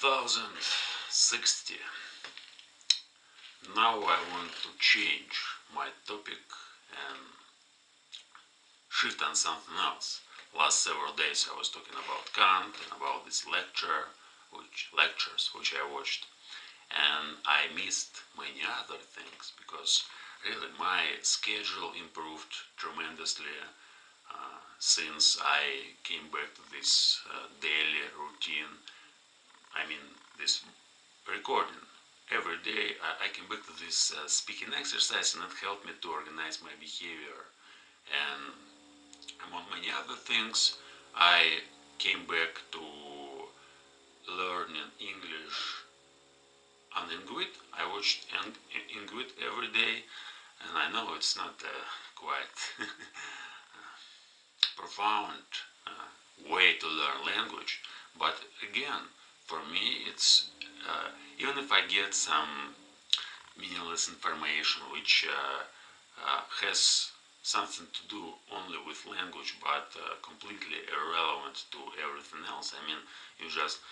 2060. Now I want to change my topic and shift on something else. Last several days I was talking about Kant and about this lectures which I watched, and I missed many other things because really my schedule improved tremendously since I came back to this daily routine. I mean, this recording. Every day I came back to this speaking exercise, and it helped me to organize my behavior. And among many other things, I came back to learning English on Inguit. I watched Inguit every day, and I know it's not quite profound way to learn language, but again, for me it's even if I get some meaningless information which has something to do only with language but completely irrelevant to everything else. I mean, you just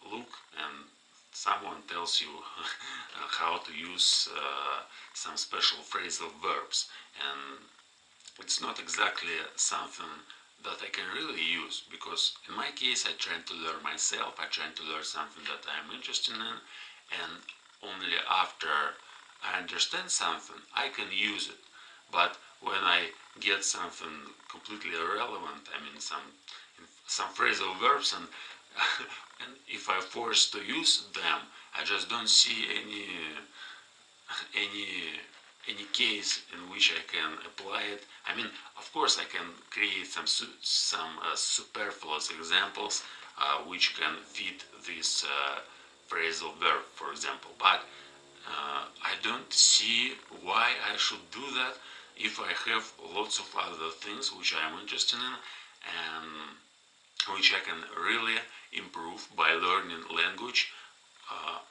look and someone tells you how to use some special phrasal verbs, and it's not exactly something that I can really use, because in my case I try to learn myself, I try to learn something that I'm interested in, and only after I understand something I can use it. But when I get something completely irrelevant, I mean some phrasal verbs, and and if I'm forced to use them, I just don't see any case in which I can apply it. I mean, of course, I can create some superfluous examples which can fit this phrasal verb, for example. But I don't see why I should do that if I have lots of other things which I am interested in and which I can really improve by learning language.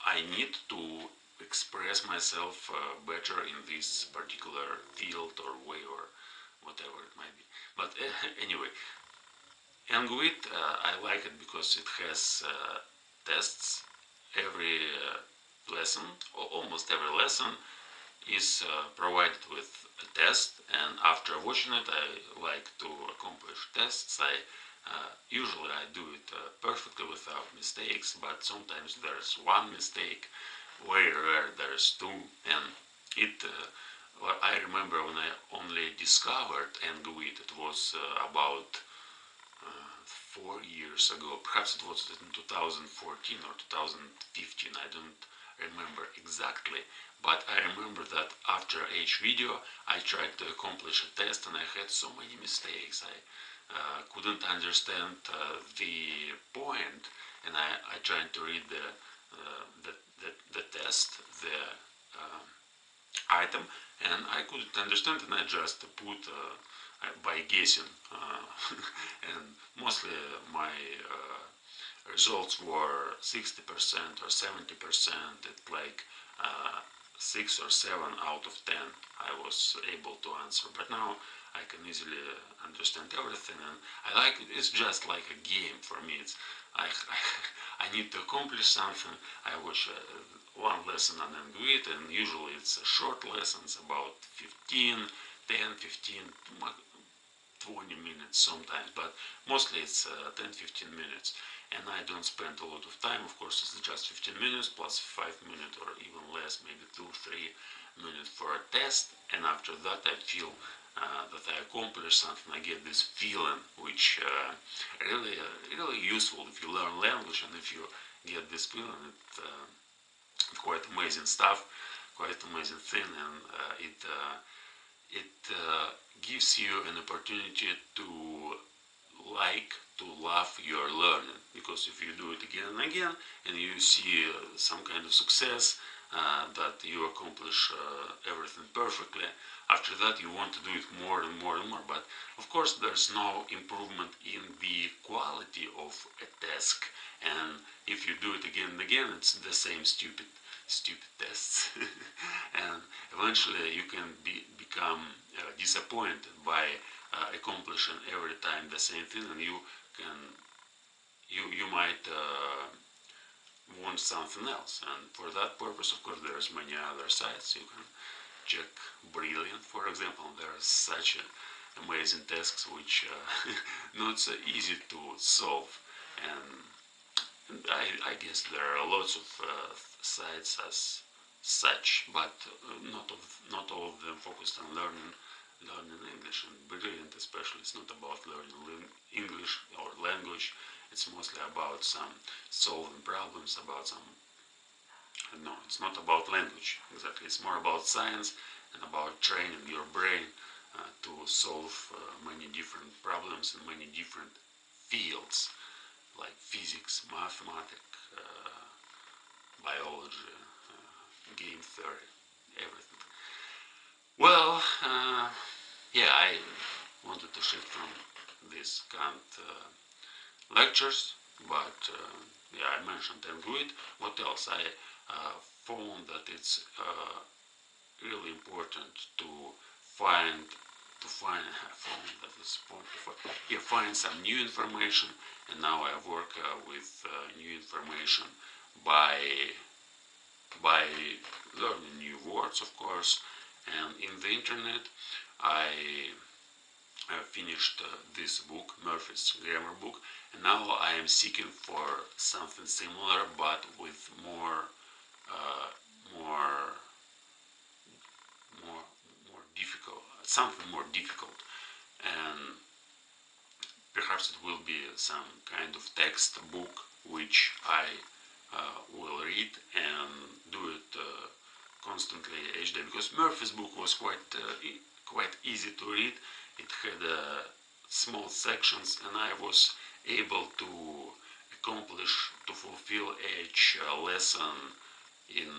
I need to express myself better in this particular field or way or whatever it might be. But anyway, Anguit, I like it because it has tests. Every lesson, or almost every lesson, is provided with a test, and after watching it I like to accomplish tests. Usually I do it perfectly without mistakes, but sometimes there's one mistake, very rare there's two, and well, I remember when I only discovered Anguit, it was about 4 years ago, perhaps it was in 2014 or 2015, I don't remember exactly, but I remember that after each video I tried to accomplish a test and I had so many mistakes. I couldn't understand the point, and I tried to read the test, the item, and I couldn't understand, and I just put by guessing, and mostly my results were 60% or 70%. It's like 6 or 7 out of 10 I was able to answer. But now I can easily understand everything, and I like it. It's just like a game for me. It's I need to accomplish something. I watch one lesson on Anguit, and usually it's short lessons, about 15, 10, 15, 20 minutes sometimes, but mostly it's 10-15 minutes, and I don't spend a lot of time. Of course, it's just 15 minutes plus 5 minutes or even less, maybe 2-3 minutes for a test, and after that I feel that I accomplished something. I get this feeling which really useful if you learn language, and if you get this feeling, it's quite amazing stuff, quite amazing thing, and it gives you an opportunity to love your learning, because if you do it again and again and you see some kind of success, that you accomplish everything perfectly, after that you want to do it more and more and more. But of course there's no improvement in the quality of a task, and if you do it again and again, it's the same stupid tests and eventually you can become disappointed by accomplishing every time the same thing, and you might want something else. And for that purpose, of course, there's many other sites. You can check Brilliant, for example. There are such amazing tasks which not so easy to solve. And I guess there are lots of sites as such, but not all of them focused on learning English. And Brilliant, especially, it's not about learning English or language. It's mostly about some solving problems, about some. No, it's not about language exactly. It's more about science and about training your brain to solve many different problems in many different fields, like physics, mathematics, biology, game theory, everything. Well, yeah, I wanted to shift from these Kant lectures, but yeah, I mentioned Engluid. What else? I found that it's really important to find find some new information, and now I work with new information by learning new words, of course. And in the internet, I finished this book, Murphy's Grammar Book, and now I am seeking for something similar, but with uh, more, more difficult, something more difficult, and perhaps it will be some kind of text book which I will read and do it constantly each day, because Murphy's book was quite easy to read. It had small sections, and I was able to fulfill each lesson in